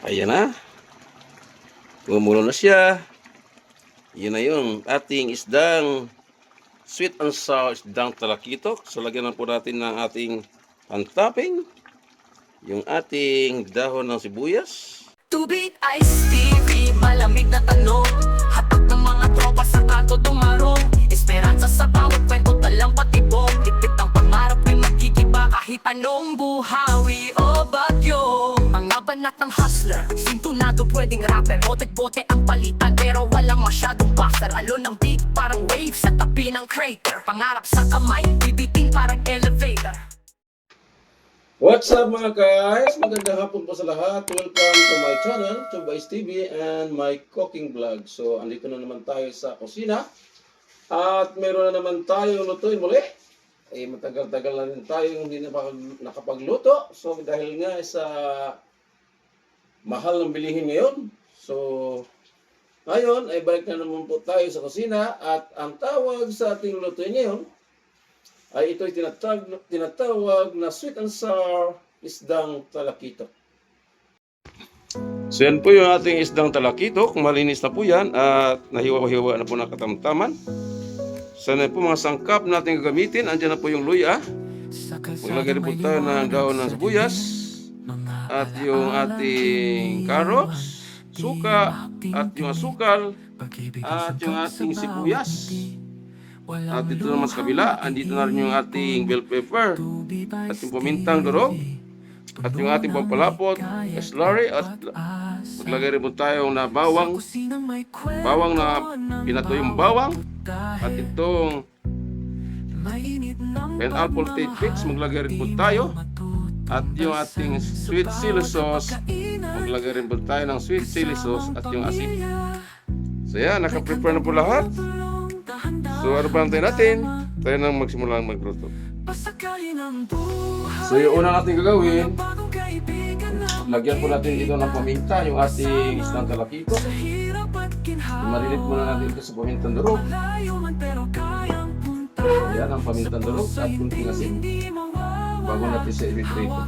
Ayan na. Gumulo na siya. Yun na yung ating isdang sweet and sour isdang talakitok. So lagyan na po natin ng ating pan-topping. Yung ating dahon ng sibuyas. Tubig, Ice TV, malamig na tanong. Hatag ng mga tropa sa kanto dumarong. Esperanza sa bawat kwento, talang patibong. Tipit ang pangarap ay magkikiba kahit anong buhawi o bagyo. Mga banat ng hustler, sintunado pwedeng rapper. Bote-bote ang palitan pero walang masyadong buzzer. Alon ng beat parang wave sa tabi ng crater. Pangarap sa kamay, bibiting parang elevator. What's up mga guys? Magandang hapon po sa lahat. Welcome to my channel, Chubay's TV and my cooking vlog. So, andito na naman tayo sa kusina. At meron na naman tayong lutuin muli. Matagal-tagal na rin tayo hindi nakapagluto. So, dahil nga sa mahal ng bilihin ngayon. So, ngayon ay balik na naman po tayo sa kusina. At ang tawag sa ating lutuin ngayon ay ito'y tinatawag na sweet and sour isdang talakitok. So yan po yung ating isdang talakitok. Malinis na po yan at nahiwa-hiwa na po na katamtaman. So yan po mga sangkap natin gagamitin. Andiyan na po yung luya. Maglagay rin po tayo ng dahon ng sibuyas. At yung ating carrots, suka, at yung asukal, at yung ating sibuyas. At dito naman sa kabila, andito na rin yung ating bell pepper, at yung pamintang durog, at yung ating pampalapot, slurry, at maglagay rin po tayo na bawang na pinato yung bawang, at itong pineapple toothpicks, maglagay rin po tayo, at yung ating sweet chili sauce, maglagay rin po tayo ng sweet chili sauce, at yung asin. So yan, naka-prepare na po lahat. So ano ba antayin natin? Tayo nang magsimula magluto. So yung una natin gagawin, lagyan po natin ito ng paminta, yung ating isdang talakitok. Marinate muna natin ito sa pamintang durog. Yan ang pamintang durog at kunting asin bago natin siya i-prito.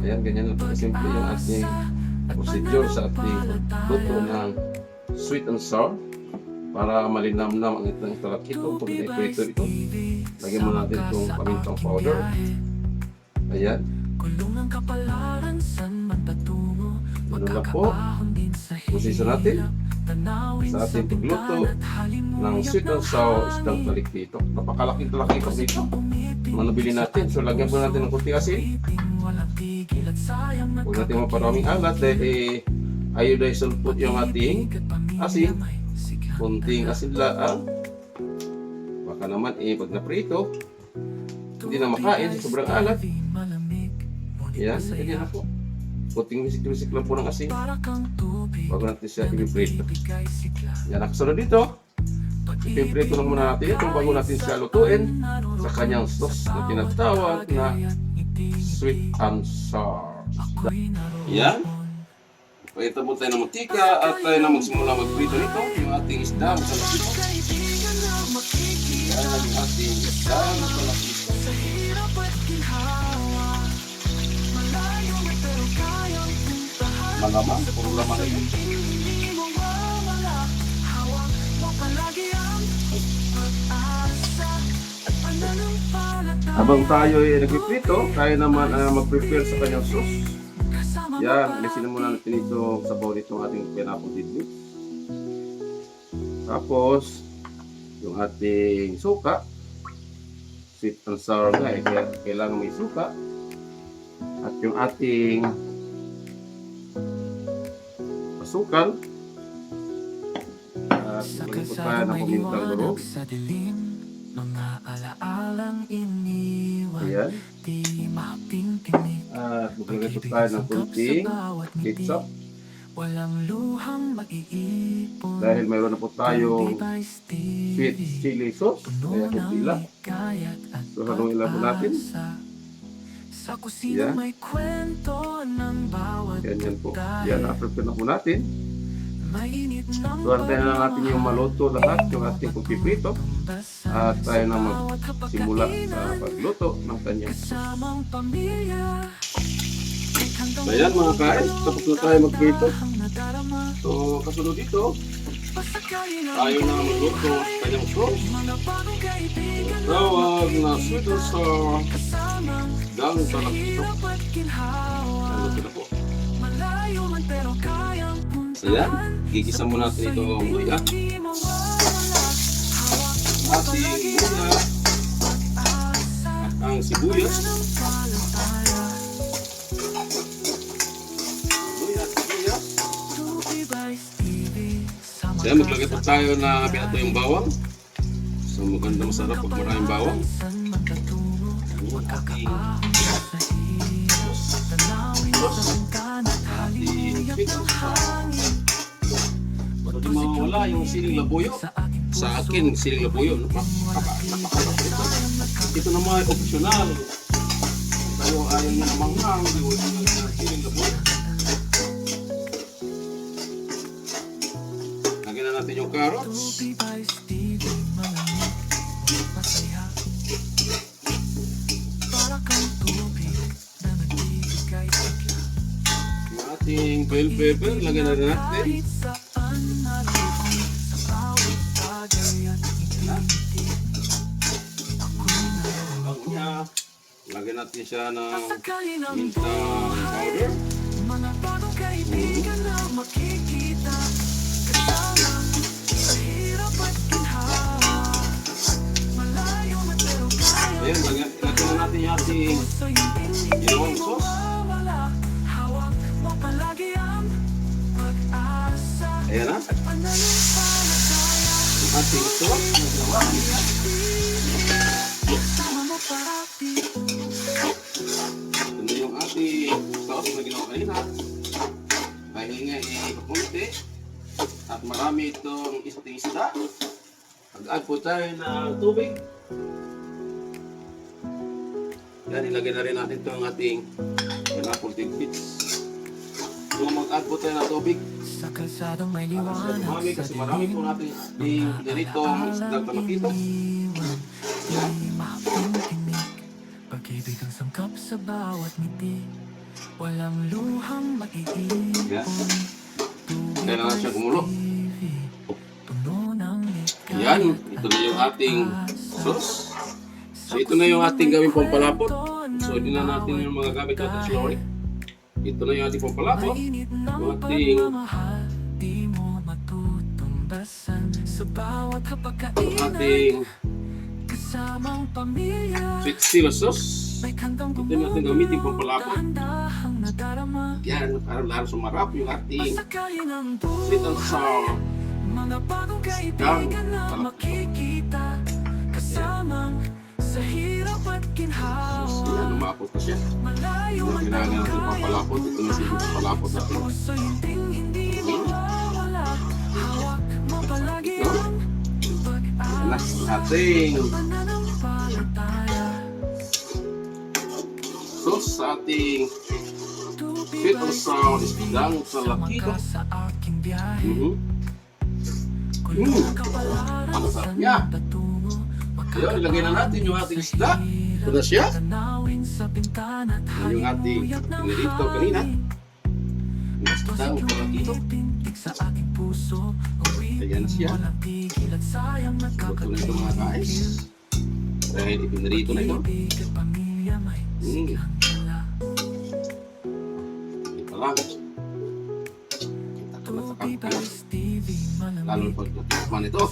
Ayan, ganyan lang po simple yung ating procedure sa ating luto ng sweet and sour. Para malinamnam ang itong talakitok, kung i-prito ito, lagyan mo natin itong pamintang powder. Ayan. Ano na po, posisyon natin sa ating pagluto ng sweet and sour isdang talakitok. Napakalaking talakitok dito. Manabili natin. So lagyan po natin ng kunting asin. Huwag natin maparaming alat dahil iodized sulfate yung ating asin. Kunting asin lang. Baka naman pag naprito, hindi na makain sa sobrang alat. Yan, ganyan na po. Kunting wisik-wisik lang po ng asin bago natin siya i-prito. Yan, nakasunod dito. I-prito lang muna natin ito bago natin siya lutuin sa kanyang sauce na tinatawag na sweet and sour. Yan. Pakita po tayo ng mantika at tayo na magsimula magprito nito. Yung ating isda, talakitok. Yan ang ating isda, talakitok. Malamang, puro laman na yun. Habang tayo ay nagpiprito, tayo naman mag-prepare sa kanyang sauce. Yan, alisin muna natin ito sa bowl nitong ating pineapple toothpicks. Tapos, yung ating suka. Sweet and sour nga, kaya kailangan may suka. At yung ating asukal. At magiging po tayo ng pamintang durog. Ayan. At maglagay po tayo ng kunting ketchup. Dahil mayroon na po tayong sweet chili sauce, kaya kunti lang. So haluin lang po natin. Yan. Ganyan po. Yan, na-prepare na po natin. So antayin na lang natin yung maluto lahat, yung ating pagpiprito. At tayo na magsimula sa pagluto ng kanyang sauce. So yan mga kain, tapos na tayo magprito. So kasunod dito, tayo na magluto sa kanyang sauce. Tawag na sweet and sour gang talakito. Luto na po. So yan, gigisa mo natin ito ang luya. Ating luya at ang sibuyas. Luya at sibuyas. So yan, maglagay pa tayo na binato yung bawang. So maganda masarap pag maraming bawang. Ating so di mawawala yung siling labuyo. Sa akin, siling labuyo, napakalap ito. Ito naman ay optional. Tayo ayaw na manghang, di wala na siling labuyo. Lagyan na natin yung carrots. Yung ating bell pepper, lagyan na rin natin. Lagyan natin siya ng minta powder. Mga bagong kaibigan na makikita kasama sa hirap at ginhawa. Malayo man pero kaya. Ayan, lagyan na natin yung ating ginawang sauce. Hawak mo palagi ang pag-asa. Ayan na, Pananampalataya. yung ating sauce. Nagawa. Kasama mo parati. Ito na yung ating sauce na ginawa kanina. Dahil nga ipapunti at marami itong isda. Mag-add po tayo ng tubig. Yan, ilagay na rin natin itong ating pineapple tidbits. So mag-add po tayo ng tubig. Sa kalsadong may Para sa liwanag dumami kasi marami po natin ating ganito isdang tamakito. Yan. Di mapangkinig Pag-ibig ang sangkap sa bawat ngiti. Walang luhang maiipon. Yan. Kailangan siya gumulo. Puno ng likay. Yan, ito na yung ating sauce. So ito na yung ating gawing pampalapot. So hindi na natin yung mga gamit natin slowly. Ito na yung ating pampalapot. Mainit ng Yung ating pagmamahal, di mo matutumbasan. Sa bawat hapagkainan, ating kasamang pamilya. sweet stilo sauce. May kantang Ito yung ating gamitin pampalapot. dahan-dahang nadarama. Yan, para lalo sumarap yung ating Pasakay ng sweet and sour. mga bagong kaibigan na makikita. Kasamang sa hirap at Yan, ginhawa. lumapot na siya. Malayo Yung man kailangan natin pampalapot. Ito na siya pampalapot natin. puso hindi mawawala. Hawak mo palagi ang Next pag-asa. ating Pananampalataya. sauce sa ating sweet and sour isdang talakito. Sa aking biyahe. Ang sarap niya. Ayun, ilagay na natin yung ating isda. Ito na siya. Yung ating pinirito kanina. Yung isdang talakito. Ayan na siya. Luto na ito mga guys. Dahil ipinirito na ito. Hindi pa lang. Kita ko na sa kapila. Lalo pag natikman ito.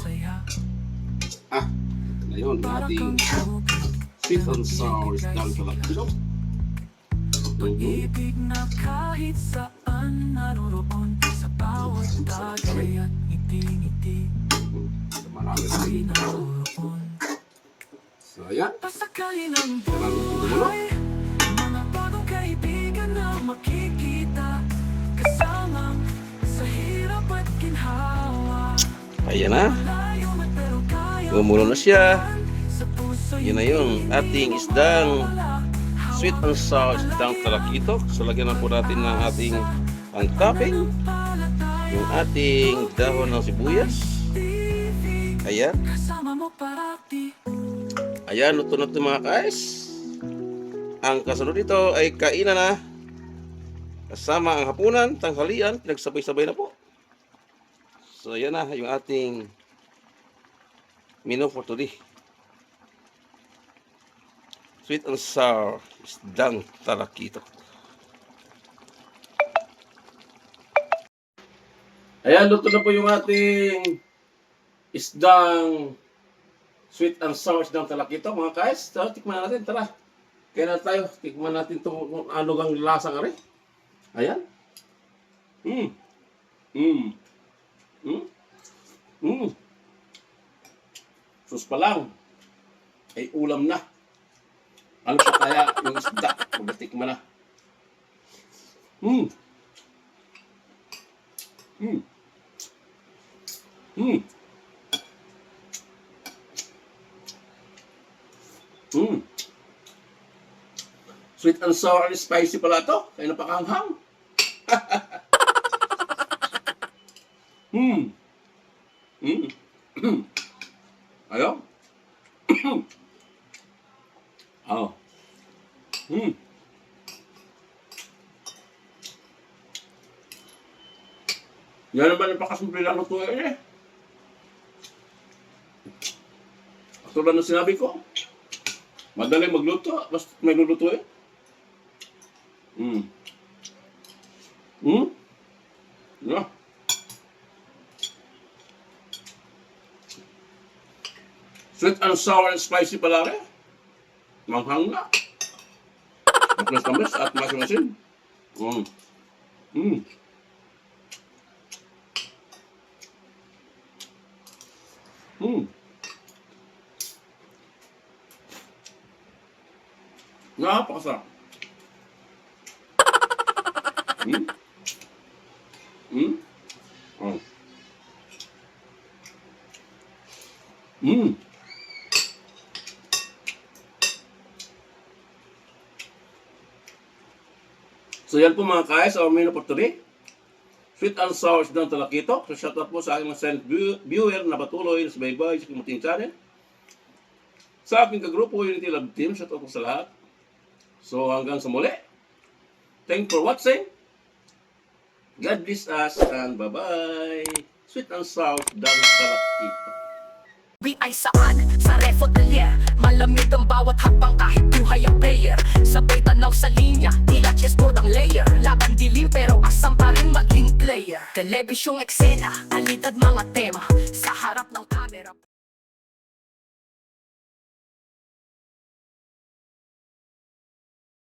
Ah, ito na yun. Ating sweet and sour isdang talakito. Pag-ibig na kahit saan naroroon sa bawat bagay at ngiti-ngiti Marami na ay rin. naroroon. So, ayan. Pasakay ng Kailangan ito gumulo. buhay, mga bagong kaibigan na makikita. Kasamang sa hirap at ginhawa. Ayan na. Malayo man pero kaya Gumulo na siya. sa puso Yun na yung ating isdang sweet and sour isdang talakito. So, lagyan na po natin ng ating ang topping. Yung ating dahon ng sibuyas. Ayan. kasama mo parati. Ayan, luto na ito mga guys. Ang kasunod dito ay kainan na. Kasama ang hapunan, tanghalian, pinagsabay-sabay na po. So yan na yung ating menu for today. Sweet and sour isdang talakito. Ayan, luto na po yung ating isdang sweet and sour isdang talakito, mga guys. So, tikman natin, tara. Kaya na tayo, tikman natin itong kung ano gang lasang ari. Ayan. Sus pa lang, ay ulam na. Ano pa kaya yung isda? Magtikman na. Sweet and sour and spicy pala ito. Kaya napakanghang. Ayaw. Oh. Yan naman ang pakasimple lang lutuin eh. Tulad ng sinabi ko, madali magluto, basta may lulutuin. Yeah. Sweet and sour and spicy pala rin. Manghang na. Tamis at masin-masin. Napakasarap. So yan po mga guys, our menu for today. Sweet and sour isdang talakito. So shout out po sa aking mga silent viewer na patuloy sa baybay sa Kimuting Channel. Sa aking kagrupo, Unity Love Team, shout out po sa lahat. So hanggang sa muli. Thank you for watching. God bless us and bye-bye. Sweet and sour isdang talakito. We ay saan? Sa refotelier. Malamig ang bawat hakbang kahit buhay ang player. Sabay tanaw sa linya, tila chessboard ang layer. Laban dilim pero asam pa rin maging player. Telebisyong eksena, alidad mga tema.